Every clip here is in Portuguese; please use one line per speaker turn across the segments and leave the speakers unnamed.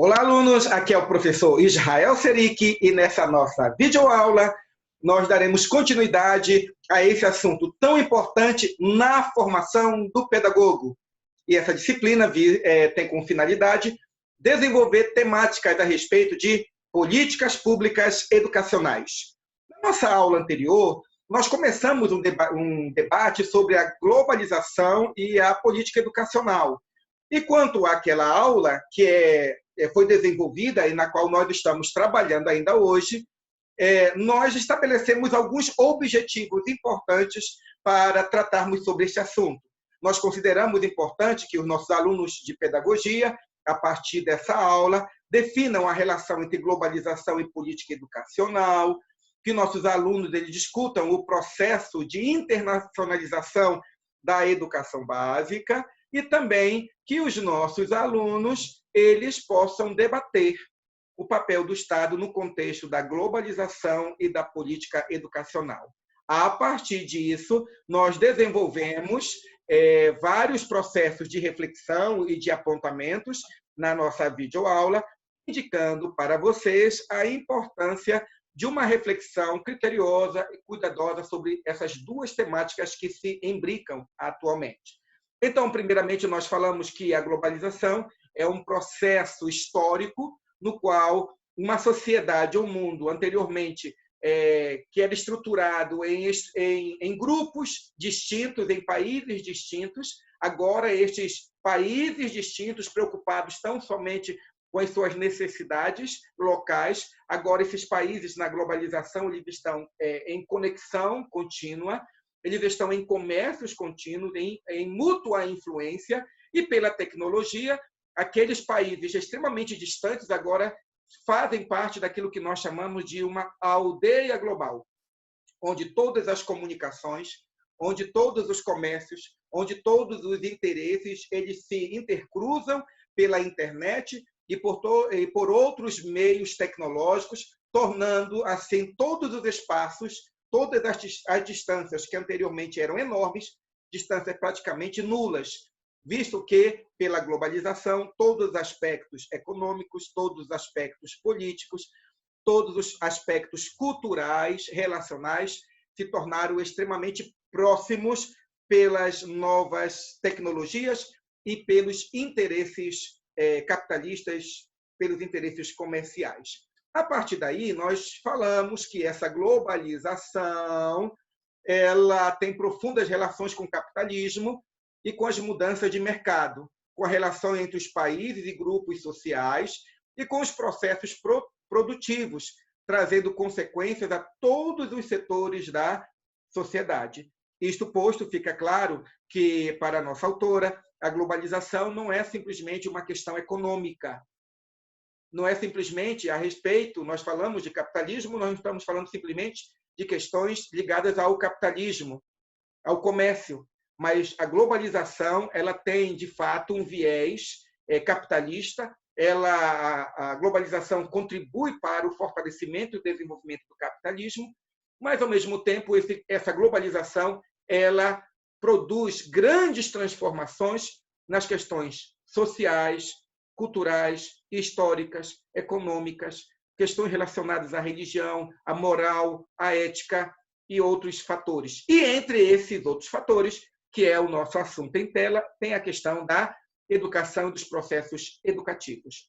Olá, alunos! Aqui é o professor Israel Seric e nessa nossa videoaula nós daremos continuidade a esse assunto tão importante na formação do pedagogo. E essa disciplina tem como finalidade desenvolver temáticas a respeito de políticas públicas educacionais. Na nossa aula anterior, nós começamos um debate sobre a globalização e a política educacional. E quanto àquela aula que foi desenvolvida e na qual nós estamos trabalhando ainda hoje, nós estabelecemos alguns objetivos importantes para tratarmos sobre este assunto. Nós consideramos importante que os nossos alunos de pedagogia, a partir dessa aula, definam a relação entre globalização e política educacional, que nossos alunos discutam o processo de internacionalização da educação básica e também que os nossos alunos eles possam debater o papel do Estado no contexto da globalização e da política educacional. A partir disso, nós desenvolvemos vários processos de reflexão e de apontamentos na nossa videoaula, indicando para vocês a importância de uma reflexão criteriosa e cuidadosa sobre essas duas temáticas que se imbricam atualmente. Então, primeiramente, nós falamos que a globalização é um processo histórico no qual uma sociedade ou mundo anteriormente que era estruturado em grupos distintos, em países distintos, agora estes países distintos, preocupados tão somente com as suas necessidades locais, agora esses países na globalização eles estão em conexão contínua, eles estão em comércios contínuos, em mútua influência, e pela tecnologia, aqueles países extremamente distantes agora fazem parte daquilo que nós chamamos de uma aldeia global, onde todas as comunicações, onde todos os comércios, onde todos os interesses eles se intercruzam pela internet e por outros meios tecnológicos, tornando assim todos os espaços, todas as distâncias que anteriormente eram enormes, distâncias praticamente nulas, visto que, pela globalização, todos os aspectos econômicos, todos os aspectos políticos, todos os aspectos culturais, relacionais, se tornaram extremamente próximos pelas novas tecnologias e pelos interesses capitalistas, pelos interesses comerciais. A partir daí, nós falamos que essa globalização ela tem profundas relações com o capitalismo e com as mudanças de mercado, com a relação entre os países e grupos sociais e com os processos produtivos, trazendo consequências a todos os setores da sociedade. Isto posto, fica claro que, para a nossa autora, a globalização não é simplesmente uma questão econômica, não é simplesmente a respeito, nós falamos de capitalismo, nós não estamos falando simplesmente de questões ligadas ao capitalismo, ao comércio, mas a globalização ela tem, de fato, um viés capitalista, a globalização contribui para o fortalecimento e o desenvolvimento do capitalismo, mas, ao mesmo tempo, essa globalização ela produz grandes transformações nas questões sociais, culturais, históricas, econômicas, questões relacionadas à religião, à moral, à ética e outros fatores. E entre esses outros fatores, que é o nosso assunto em tela, tem a questão da educação e dos processos educativos.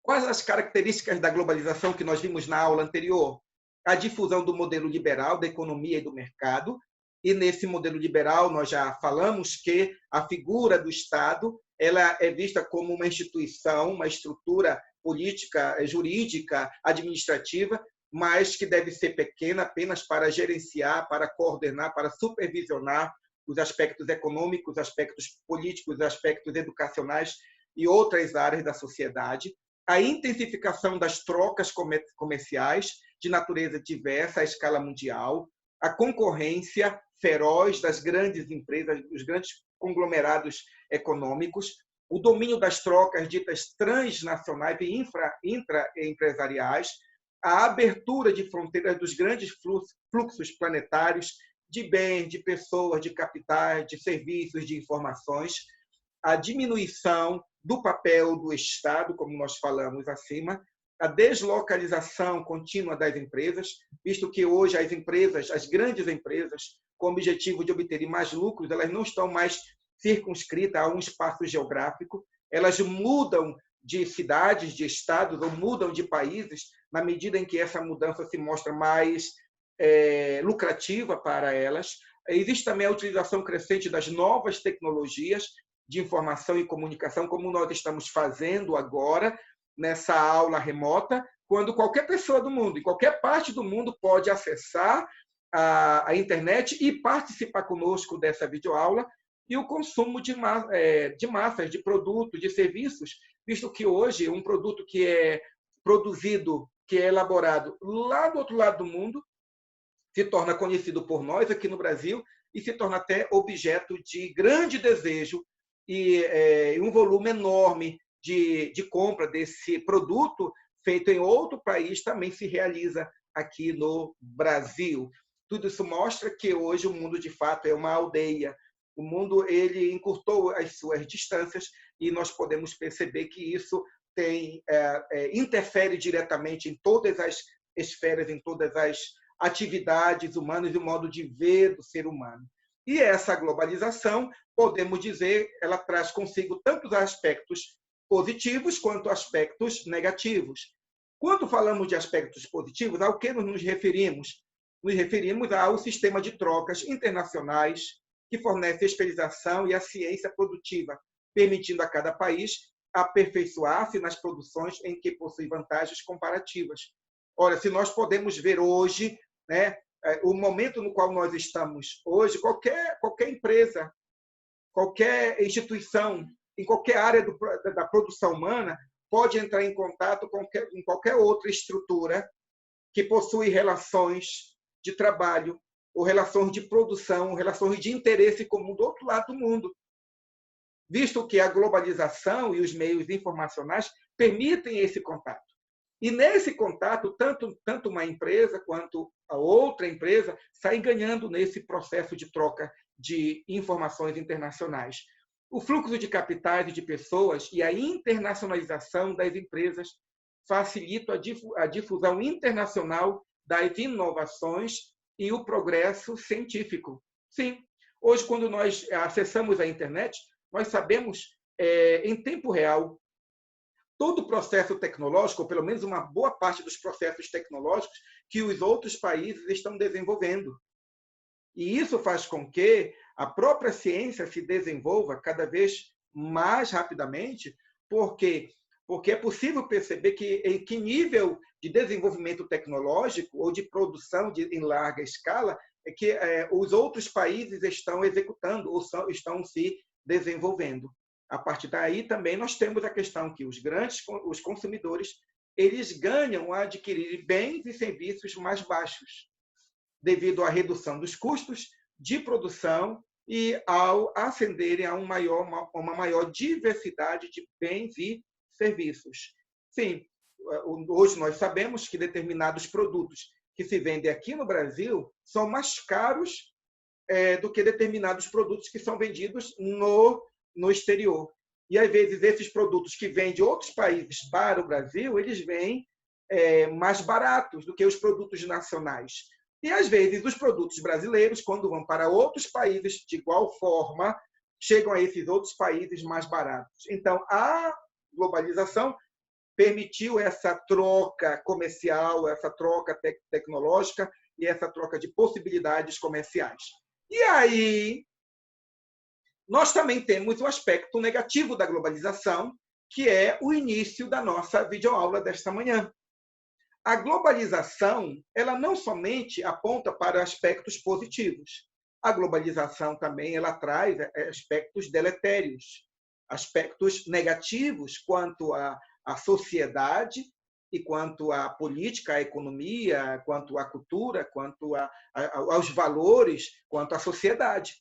Quais as características da globalização que nós vimos na aula anterior? A difusão do modelo liberal da economia e do mercado, e nesse modelo liberal nós já falamos que a figura do Estado ela é vista como uma instituição, uma estrutura política, jurídica, administrativa, mas que deve ser pequena apenas para gerenciar, para coordenar, para supervisionar os aspectos econômicos, os aspectos políticos, os aspectos educacionais e outras áreas da sociedade. A intensificação das trocas comerciais de natureza diversa à escala mundial, a concorrência feroz das grandes empresas, dos grandes conglomerados econômicos, o domínio das trocas ditas transnacionais e intraempresariais, a abertura de fronteiras dos grandes fluxos planetários de bens, de pessoas, de capitais, de serviços, de informações, a diminuição do papel do Estado, como nós falamos acima, a deslocalização contínua das empresas, visto que hoje as empresas, as grandes empresas, com o objetivo de obterem mais lucros, elas não estão mais circunscritas a um espaço geográfico, elas mudam de cidades, de estados, ou mudam de países, na medida em que essa mudança se mostra mais lucrativa para elas. Existe também a utilização crescente das novas tecnologias de informação e comunicação, como nós estamos fazendo agora, nessa aula remota, quando qualquer pessoa do mundo, em qualquer parte do mundo, pode acessar a internet e participar conosco dessa videoaula, e o consumo de massas, de produtos, de serviços, visto que hoje um produto que é produzido, que é elaborado lá do outro lado do mundo, se torna conhecido por nós aqui no Brasil e se torna até objeto de grande desejo e um volume enorme de compra desse produto feito em outro país também se realiza aqui no Brasil. Tudo isso mostra que hoje o mundo, de fato, é uma aldeia. O mundo ele encurtou as suas distâncias e nós podemos perceber que isso interfere diretamente em todas as esferas, em todas as atividades humanas e o modo de ver do ser humano. E essa globalização, podemos dizer, ela traz consigo tantos aspectos positivos quanto aspectos negativos. Quando falamos de aspectos positivos, ao que nos referimos? Nos referimos ao sistema de trocas internacionais que fornece a especialização e a ciência produtiva, permitindo a cada país aperfeiçoar-se nas produções em que possui vantagens comparativas. Ora, se nós podemos ver hoje, né, o momento no qual nós estamos hoje, qualquer empresa, qualquer instituição, em qualquer área da produção humana, pode entrar em contato com qualquer outra estrutura que possui relações de trabalho, ou relações de produção, relações de interesse comum do outro lado do mundo. Visto que a globalização e os meios informacionais permitem esse contato. E nesse contato, tanto uma empresa quanto a outra empresa saem ganhando nesse processo de troca de informações internacionais. O fluxo de capitais e de pessoas e a internacionalização das empresas facilitam a difusão internacional das inovações e o progresso científico. Sim, hoje, quando nós acessamos a internet, nós sabemos, em tempo real, todo o processo tecnológico, ou pelo menos uma boa parte dos processos tecnológicos que os outros países estão desenvolvendo. E isso faz com que a própria ciência se desenvolva cada vez mais rapidamente, porque é possível perceber que em que nível de desenvolvimento tecnológico ou de produção em larga escala é que os outros países estão executando ou estão se desenvolvendo. A partir daí também nós temos a questão que os consumidores, eles ganham a adquirir bens e serviços mais baixos, devido à redução dos custos de produção e ao ascenderem a uma maior diversidade de bens e serviços. Sim, hoje nós sabemos que determinados produtos que se vendem aqui no Brasil são mais caros do que determinados produtos que são vendidos no exterior. E, às vezes, esses produtos que vêm de outros países para o Brasil, eles vêm mais baratos do que os produtos nacionais. E, às vezes, os produtos brasileiros, quando vão para outros países de igual forma, chegam a esses outros países mais baratos. Então, a globalização permitiu essa troca comercial, essa troca tecnológica e essa troca de possibilidades comerciais. E aí, nós também temos o aspecto negativo da globalização, que é o início da nossa videoaula desta manhã. A globalização, ela não somente aponta para aspectos positivos. A globalização também ela traz aspectos deletérios, aspectos negativos quanto à sociedade e quanto à política, à economia, quanto à cultura, quanto aos valores, quanto à sociedade.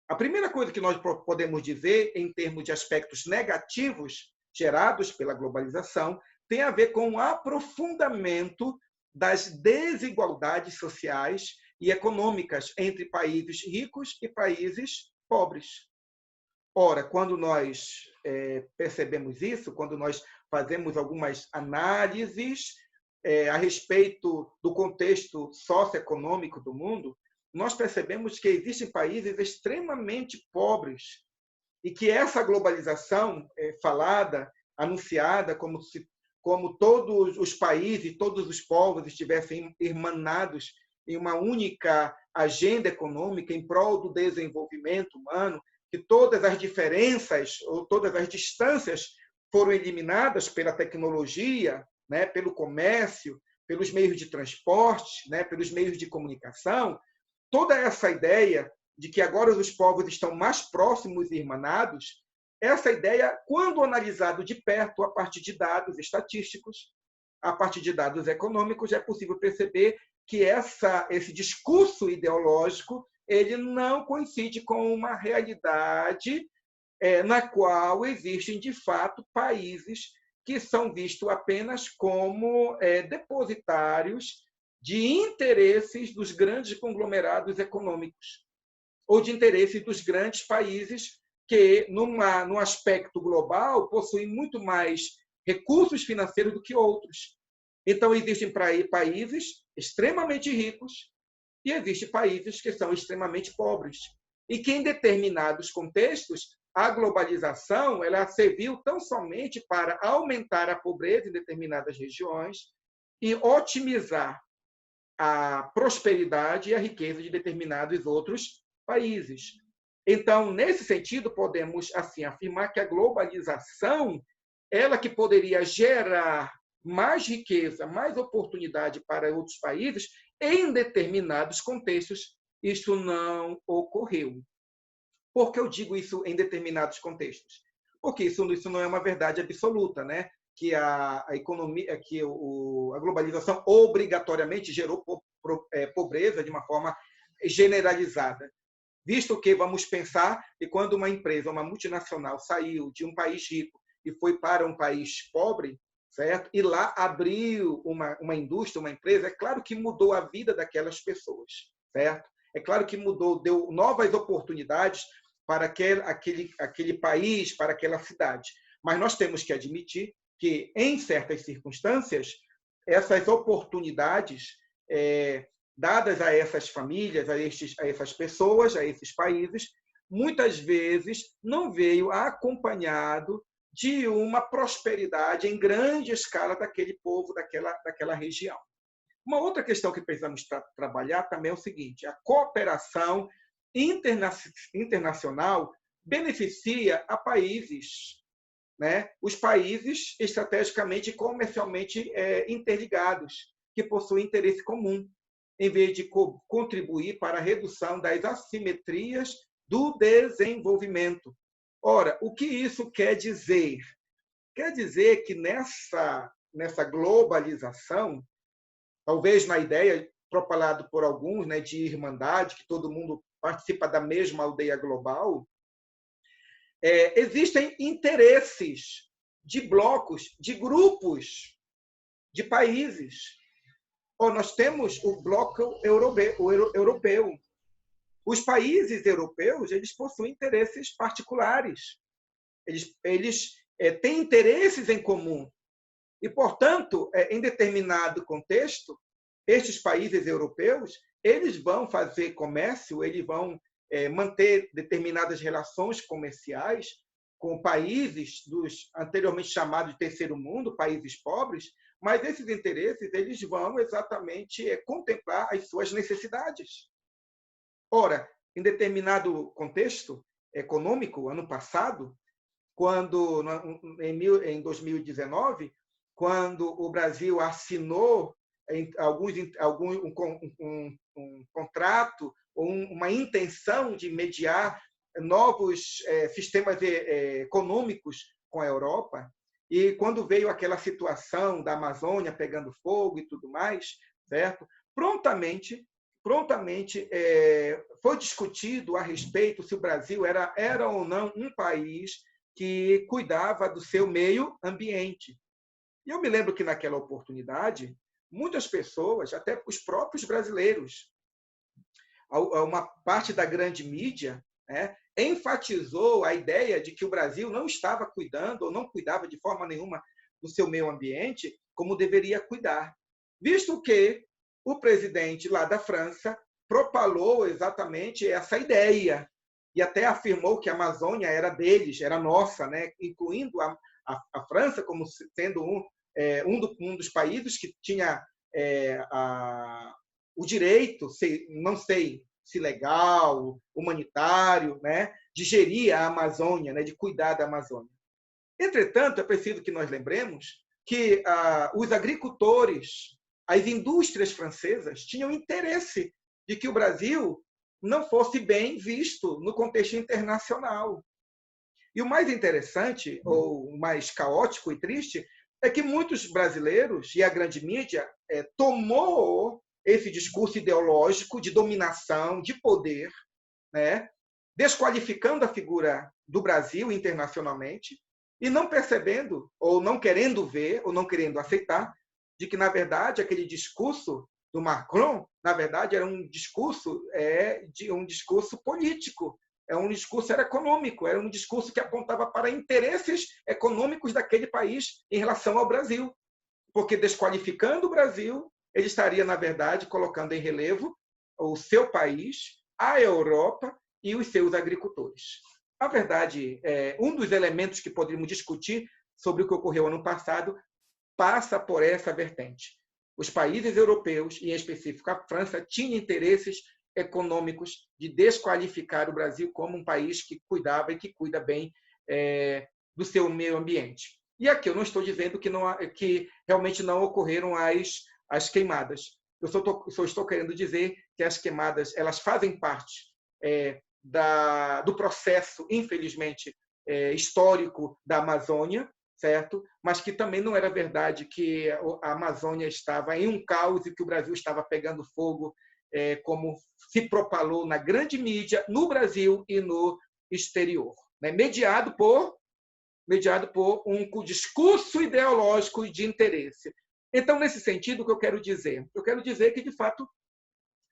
A primeira coisa que nós podemos dizer, em termos de aspectos negativos gerados pela globalização, tem a ver com o aprofundamento das desigualdades sociais e econômicas entre países ricos e países pobres. Ora, quando nós percebemos isso, quando nós fazemos algumas análises a respeito do contexto socioeconômico do mundo, nós percebemos que existem países extremamente pobres e que essa globalização falada, anunciada, como todos os países, todos os povos estivessem irmanados em uma única agenda econômica em prol do desenvolvimento humano, que todas as diferenças ou todas as distâncias foram eliminadas pela tecnologia, né, pelo comércio, pelos meios de transporte, né, pelos meios de comunicação, toda essa ideia de que agora os povos estão mais próximos e irmanados, essa ideia, quando analisado de perto, a partir de dados estatísticos, a partir de dados econômicos, é possível perceber que esse discurso ideológico ele não coincide com uma realidade na qual existem, de fato, países que são vistos apenas como depositários de interesses dos grandes conglomerados econômicos ou de interesses dos grandes países que, num aspecto global, possuem muito mais recursos financeiros do que outros. Então, existem países extremamente ricos e existem países que são extremamente pobres. E que, em determinados contextos, a globalização ela serviu tão somente para aumentar a pobreza em determinadas regiões e otimizar a prosperidade e a riqueza de determinados outros países. Então, nesse sentido, podemos assim afirmar que a globalização, ela que poderia gerar mais riqueza, mais oportunidade para outros países, em determinados contextos, isso não ocorreu. Por que eu digo isso em determinados contextos? Porque isso não é uma verdade absoluta, né? Que a economia, que a globalização obrigatoriamente gerou pobreza de uma forma generalizada. Visto que vamos pensar que quando uma empresa, uma multinacional, saiu de um país rico e foi para um país pobre, certo? E lá abriu uma indústria, uma empresa, é claro que mudou a vida daquelas pessoas, certo? É claro que mudou, deu novas oportunidades para aquele país, para aquela cidade. Mas nós temos que admitir que, em certas circunstâncias, essas oportunidades dadas a essas famílias, a essas pessoas, a esses países, muitas vezes não veio acompanhado de uma prosperidade em grande escala daquele povo, daquela região. Uma outra questão que precisamos trabalhar também é o seguinte: a cooperação internacional beneficia a países, né? Os países estrategicamente e comercialmente interligados, que possuem interesse comum, em vez de contribuir para a redução das assimetrias do desenvolvimento. Ora, o que isso quer dizer? Quer dizer que nessa globalização, talvez na ideia propalada por alguns, né, de irmandade, que todo mundo participa da mesma aldeia global, existem interesses de blocos, de grupos, de países. Nós temos o bloco europeu. Os países europeus eles possuem interesses particulares. Eles têm interesses em comum. E, portanto, em determinado contexto, estes países europeus eles vão fazer comércio, eles vão manter determinadas relações comerciais com países dos anteriormente chamados de terceiro mundo, países pobres, mas esses interesses eles vão exatamente contemplar as suas necessidades. Ora, em determinado contexto econômico, ano passado, quando em 2019, quando o Brasil assinou um contrato ou uma intenção de mediar novos sistemas econômicos com a Europa, e quando veio aquela situação da Amazônia pegando fogo e tudo mais, certo? Prontamente foi discutido a respeito se o Brasil era ou não um país que cuidava do seu meio ambiente. E eu me lembro que, naquela oportunidade, muitas pessoas, até os próprios brasileiros, uma parte da grande mídia, né, enfatizou a ideia de que o Brasil não estava cuidando ou não cuidava de forma nenhuma do seu meio ambiente como deveria cuidar, visto que o presidente lá da França propalou exatamente essa ideia e até afirmou que a Amazônia era deles, era nossa, né? Incluindo a França como sendo um dos países que tinha o direito, não sei se legal, humanitário, né, de gerir a Amazônia, né, de cuidar da Amazônia. Entretanto, é preciso que nós lembremos que os agricultores, as indústrias francesas, tinham interesse de que o Brasil não fosse bem visto no contexto internacional. E o mais interessante, ou o mais caótico e triste, é que muitos brasileiros e a grande mídia tomou esse discurso ideológico de dominação, de poder, né, desqualificando a figura do Brasil internacionalmente e não percebendo, ou não querendo ver, ou não querendo aceitar, de que, na verdade, aquele discurso do Macron, na verdade, era um discurso político, um discurso era econômico, era um discurso que apontava para interesses econômicos daquele país em relação ao Brasil. Porque desqualificando o Brasil, ele estaria, na verdade, colocando em relevo o seu país, a Europa e os seus agricultores. Na verdade, um dos elementos que poderíamos discutir sobre o que ocorreu ano passado passa por essa vertente. Os países europeus, e em específico a França, tinham interesses econômicos de desqualificar o Brasil como um país que cuidava e que cuida bem do seu meio ambiente. E aqui eu não estou dizendo que realmente não ocorreram as queimadas. Eu só estou querendo dizer que as queimadas elas fazem parte do processo, infelizmente, histórico da Amazônia, certo? Mas que também não era verdade que a Amazônia estava em um caos e que o Brasil estava pegando fogo, como se propalou na grande mídia, no Brasil e no exterior, né? mediado por um discurso ideológico de interesse. Então, nesse sentido, o que eu quero dizer? Eu quero dizer que, de fato,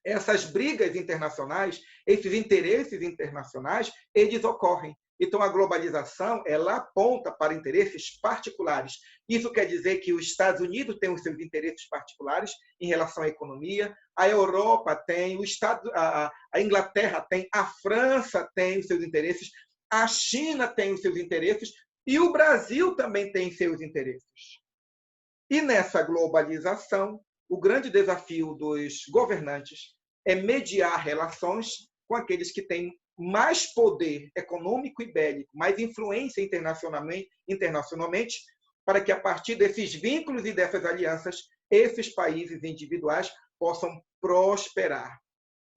essas brigas internacionais, esses interesses internacionais, eles ocorrem. Então, a globalização, ela aponta para interesses particulares. Isso quer dizer que os Estados Unidos têm os seus interesses particulares em relação à economia, a Europa tem, a Inglaterra tem, a França tem os seus interesses, a China tem os seus interesses e o Brasil também tem seus interesses. E nessa globalização, o grande desafio dos governantes é mediar relações com aqueles que têm mais poder econômico e bélico, mais influência internacionalmente, para que, a partir desses vínculos e dessas alianças, esses países individuais possam prosperar.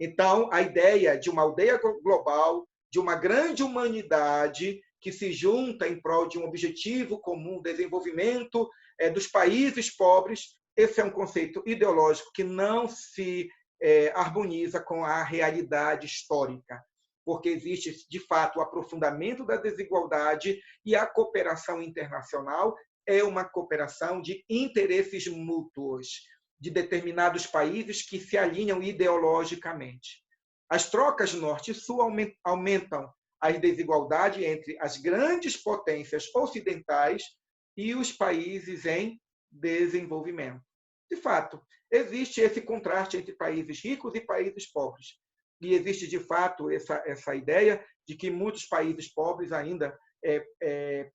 Então, a ideia de uma aldeia global, de uma grande humanidade que se junta em prol de um objetivo comum, desenvolvimento dos países pobres, esse é um conceito ideológico que não se harmoniza com a realidade histórica, porque existe, de fato, o aprofundamento da desigualdade e a cooperação internacional é uma cooperação de interesses mútuos, de determinados países que se alinham ideologicamente. As trocas norte e sul aumentam a desigualdade entre as grandes potências ocidentais e os países em desenvolvimento. De fato, existe esse contraste entre países ricos e países pobres. E existe, de fato, essa ideia de que muitos países pobres ainda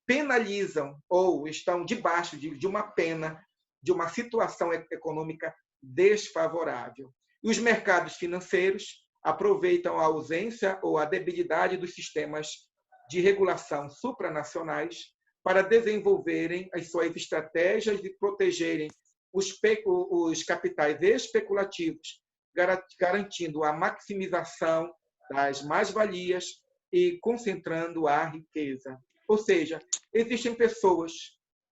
penalizam ou estão debaixo de uma pena, de uma situação econômica desfavorável. E os mercados financeiros aproveitam a ausência ou a debilidade dos sistemas de regulação supranacionais para desenvolverem as suas estratégias de protegerem os capitais especulativos, garantindo a maximização das mais-valias e concentrando a riqueza. Ou seja, existem pessoas,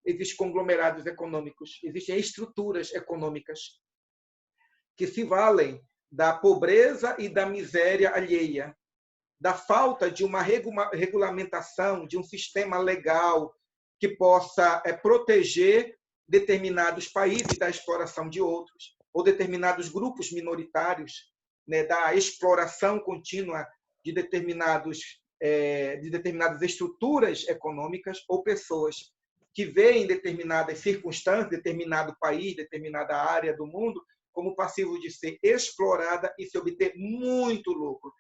existem conglomerados econômicos, existem estruturas econômicas que se valem da pobreza e da miséria alheia, da falta de uma regulamentação, de um sistema legal que possa proteger determinados países da exploração de outros, ou determinados grupos minoritários, né, da exploração contínua de determinados de determinadas estruturas econômicas ou pessoas que veem determinadas circunstâncias, determinado país, determinada área do mundo, como passivo de ser explorada e se obter muito lucro,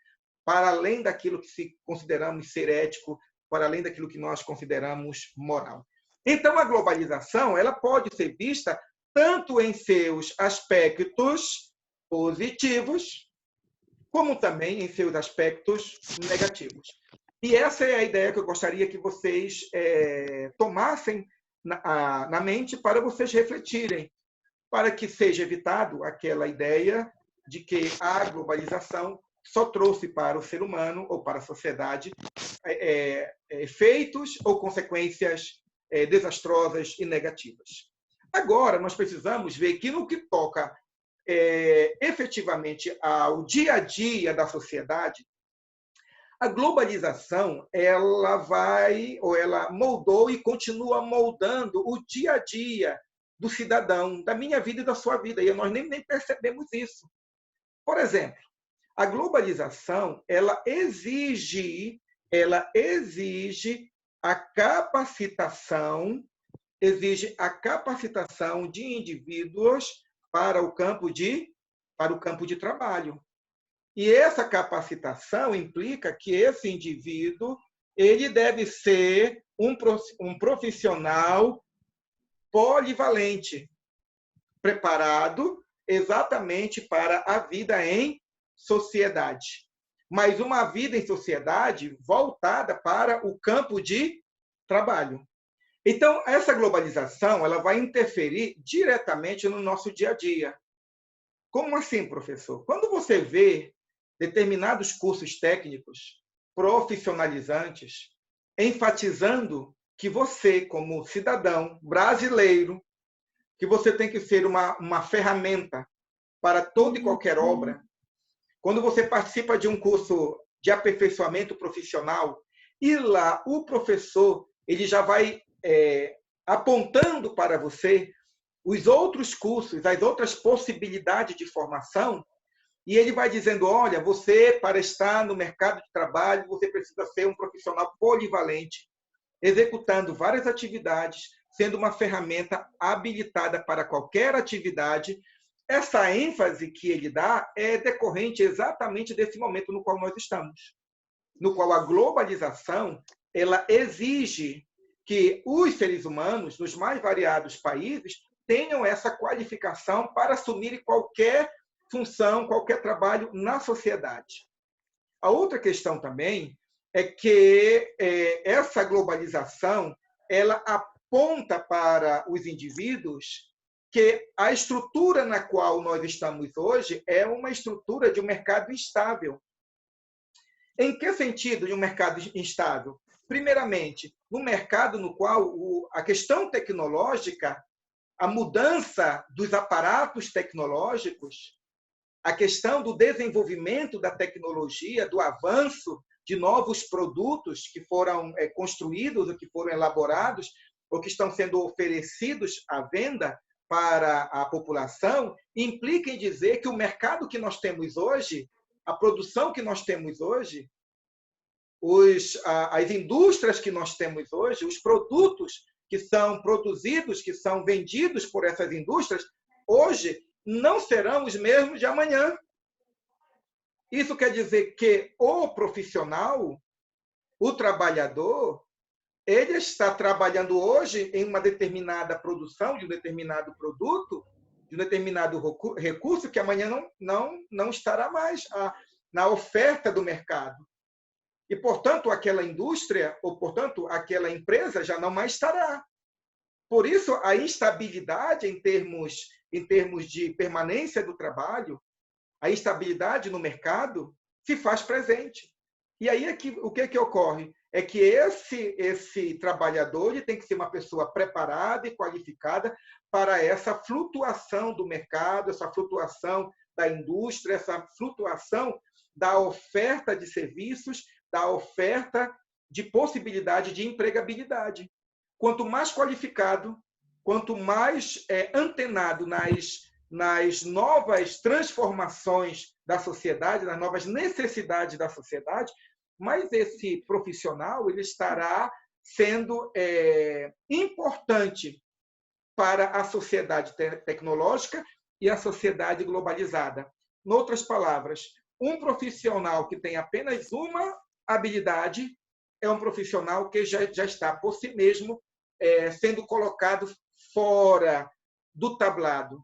para além daquilo que se consideramos ser ético, para além daquilo que nós consideramos moral. Então, a globalização ela pode ser vista tanto em seus aspectos positivos, como também em seus aspectos negativos. E essa é a ideia que eu gostaria que vocês tomassem na mente para vocês refletirem, para que seja evitado aquela ideia de que a globalização só trouxe para o ser humano ou para a sociedade efeitos ou consequências desastrosas e negativas. Agora, nós precisamos ver que no que toca efetivamente ao dia a dia da sociedade, a globalização ela moldou e continua moldando o dia a dia do cidadão, da minha vida e da sua vida, e nós nem percebemos isso. Por exemplo, a globalização ela exige a capacitação de indivíduos para o campo de trabalho. E essa capacitação implica que esse indivíduo ele deve ser um profissional polivalente, preparado exatamente para a vida em sociedade. Mas uma vida em sociedade voltada para o campo de trabalho. Então, essa globalização ela vai interferir diretamente no nosso dia a dia. Como assim, professor? Quando você vê determinados cursos técnicos profissionalizantes enfatizando que você, como cidadão brasileiro, que você tem que ser uma ferramenta para toda e qualquer obra, quando você participa de um curso de aperfeiçoamento profissional, e lá o professor ele já vai apontando para você os outros cursos, as outras possibilidades de formação, e ele vai dizendo, olha, você, para estar no mercado de trabalho, você precisa ser um profissional polivalente, executando várias atividades, sendo uma ferramenta habilitada para qualquer atividade. Essa ênfase que ele dá é decorrente exatamente desse momento no qual nós estamos, no qual a globalização ela exige que os seres humanos, nos mais variados países, tenham essa qualificação para assumir qualquer função, qualquer trabalho na sociedade. A outra questão também é que essa globalização ela aponta para os indivíduos que a estrutura na qual nós estamos hoje é uma estrutura de um mercado instável. Em que sentido de um mercado instável? Primeiramente, no mercado no qual a questão tecnológica, a mudança dos aparatos tecnológicos, a questão do desenvolvimento da tecnologia, do avanço de novos produtos que foram construídos, ou que foram elaborados, ou que estão sendo oferecidos à venda para a população, implica em dizer que o mercado que nós temos hoje, a produção que nós temos hoje, as indústrias que nós temos hoje, os produtos que são produzidos, que são vendidos por essas indústrias, hoje não serão os mesmos de amanhã. Isso quer dizer que o profissional, o trabalhador, ele está trabalhando hoje em uma determinada produção, de um determinado produto, de um determinado recurso, que amanhã não estará mais na oferta do mercado. E, portanto, aquela indústria, ou, portanto, aquela empresa já não mais estará. Por isso, a instabilidade em termos de permanência do trabalho, a instabilidade no mercado se faz presente. E aí o que ocorre? É que esse trabalhador ele tem que ser uma pessoa preparada e qualificada para essa flutuação do mercado, essa flutuação da indústria, essa flutuação da oferta de serviços, da oferta de possibilidade de empregabilidade. Quanto mais qualificado, quanto mais antenado nas novas transformações da sociedade, nas novas necessidades da sociedade, mas esse profissional ele estará sendo importante para a sociedade tecnológica e a sociedade globalizada. Em outras palavras, um profissional que tem apenas uma habilidade é um profissional que já está por si mesmo sendo colocado fora do tablado.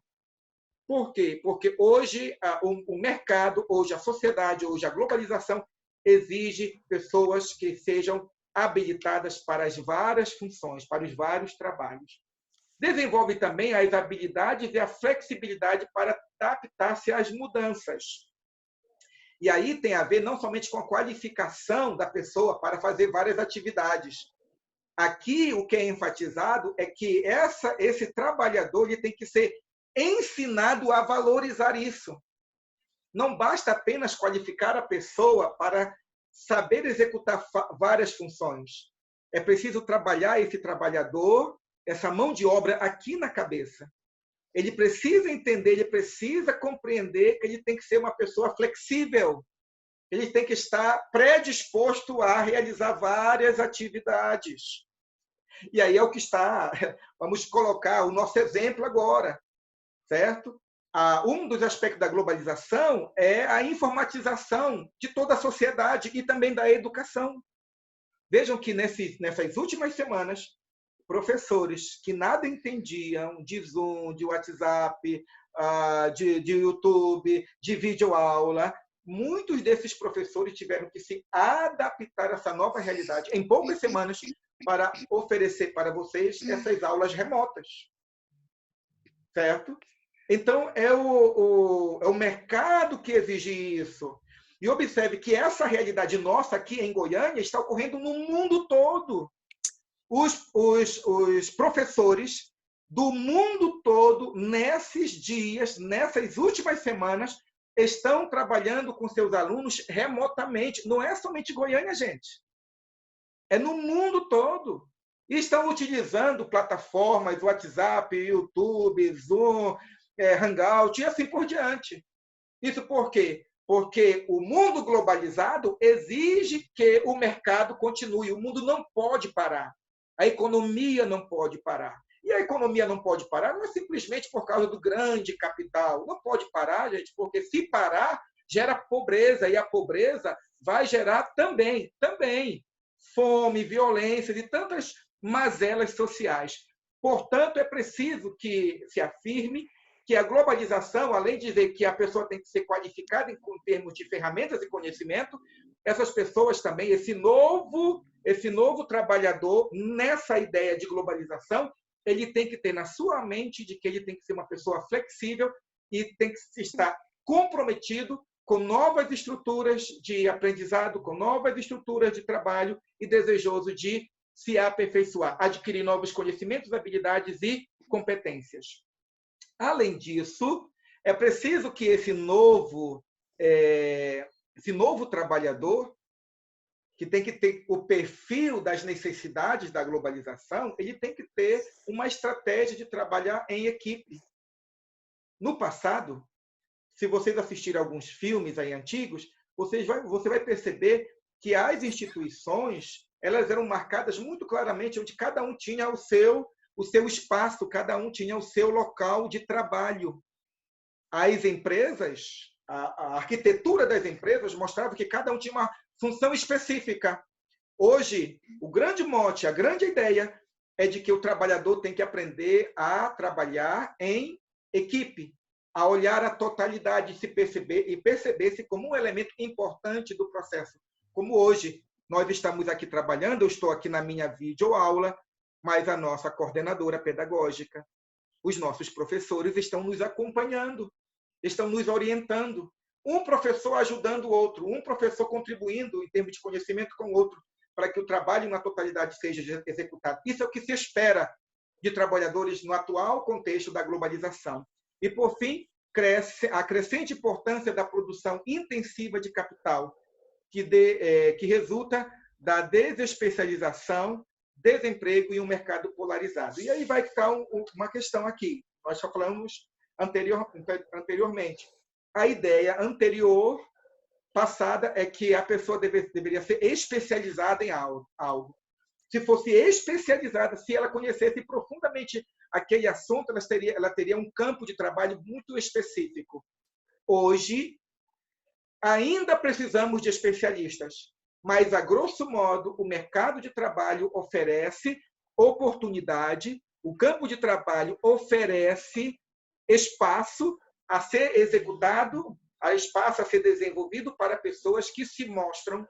Por quê? Porque hoje o mercado, hoje a sociedade, hoje a globalização exige pessoas que sejam habilitadas para as várias funções, para os vários trabalhos. Desenvolve também as habilidades e a flexibilidade para adaptar-se às mudanças. E aí tem a ver não somente com a qualificação da pessoa para fazer várias atividades. Aqui o que é enfatizado é que esse trabalhador ele tem que ser ensinado a valorizar isso. Não basta apenas qualificar a pessoa para saber executar várias funções. É preciso trabalhar esse trabalhador, essa mão de obra aqui na cabeça. Ele precisa entender, ele precisa compreender que ele tem que ser uma pessoa flexível. Ele tem que estar predisposto a realizar várias atividades. E aí é o que está... Vamos colocar o nosso exemplo agora, certo? Um dos aspectos da globalização é a informatização de toda a sociedade e também da educação. Vejam que nessas últimas semanas, professores que nada entendiam de Zoom, de WhatsApp, de YouTube, de videoaula, muitos desses professores tiveram que se adaptar a essa nova realidade em poucas semanas para oferecer para vocês essas aulas remotas. Certo? Então, é o mercado que exige isso. E observe que essa realidade nossa aqui em Goiânia está ocorrendo no mundo todo. Os professores do mundo todo, nesses dias, nessas últimas semanas, estão trabalhando com seus alunos remotamente. Não é somente Goiânia, gente. É no mundo todo. E estão utilizando plataformas, WhatsApp, YouTube, Zoom, Hangout e assim por diante. Isso por quê? Porque o mundo globalizado exige que o mercado continue. O mundo não pode parar. A economia não pode parar. E a economia não pode parar não é simplesmente por causa do grande capital. Não pode parar, gente, porque se parar, gera pobreza. E a pobreza vai gerar também fome, violência e tantas mazelas sociais. Portanto, é preciso que se afirme que a globalização, além de dizer que a pessoa tem que ser qualificada em termos de ferramentas e conhecimento, essas pessoas também, esse novo trabalhador, nessa ideia de globalização, ele tem que ter na sua mente de que ele tem que ser uma pessoa flexível e tem que estar comprometido com novas estruturas de aprendizado, com novas estruturas de trabalho e desejoso de se aperfeiçoar, adquirir novos conhecimentos, habilidades e competências. Além disso, é preciso que esse novo trabalhador, que tem que ter o perfil das necessidades da globalização, ele tem que ter uma estratégia de trabalhar em equipe. No passado, se vocês assistirem alguns filmes aí antigos, você vai perceber que as instituições elas eram marcadas muito claramente, onde cada um tinha o seu espaço, cada um tinha o seu local de trabalho. As empresas, a arquitetura das empresas mostrava que cada um tinha uma função específica. Hoje, o grande mote, a grande ideia é de que o trabalhador tem que aprender a trabalhar em equipe, a olhar a totalidade e perceber-se como um elemento importante do processo. Como hoje nós estamos aqui trabalhando, eu estou aqui na minha videoaula, mas a nossa coordenadora pedagógica, os nossos professores estão nos acompanhando, estão nos orientando. Um professor ajudando o outro, um professor contribuindo em termos de conhecimento com o outro, para que o trabalho na totalidade seja executado. Isso é o que se espera de trabalhadores no atual contexto da globalização. E, por fim, cresce a crescente importância da produção intensiva de capital, que resulta da desespecialização, desemprego e um mercado polarizado. E aí vai ficar uma questão aqui. Nós já falamos anteriormente. A ideia anterior passada é que a pessoa deveria ser especializada em algo. Se fosse especializada, se ela conhecesse profundamente aquele assunto, ela teria um campo de trabalho muito específico. Hoje, ainda precisamos de especialistas, mas, a grosso modo, o mercado de trabalho oferece oportunidade, o campo de trabalho oferece espaço a ser executado, espaço a ser desenvolvido para pessoas que se mostram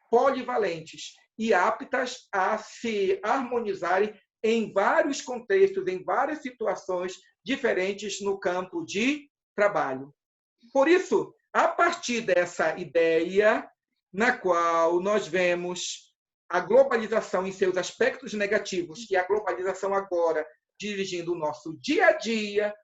polivalentes e aptas a se harmonizarem em vários contextos, em várias situações diferentes no campo de trabalho. Por isso, a partir dessa ideia, na qual nós vemos a globalização em seus aspectos negativos, e a globalização agora dirigindo o nosso dia a dia,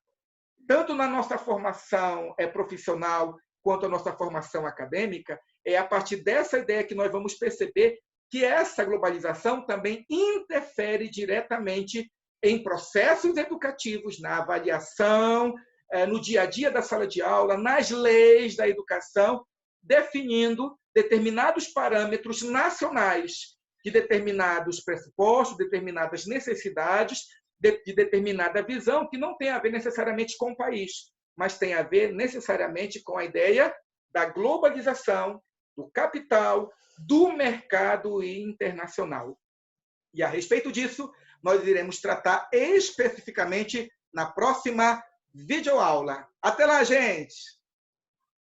tanto na nossa formação profissional quanto a nossa formação acadêmica, é a partir dessa ideia que nós vamos perceber que essa globalização também interfere diretamente em processos educativos, na avaliação, no dia a dia da sala de aula, nas leis da educação, definindo determinados parâmetros nacionais de determinados pressupostos, determinadas necessidades, de determinada visão, que não tem a ver necessariamente com o país, mas tem a ver necessariamente com a ideia da globalização, do capital, do mercado internacional. E, a respeito disso, nós iremos tratar especificamente na próxima videoaula. Até lá, gente!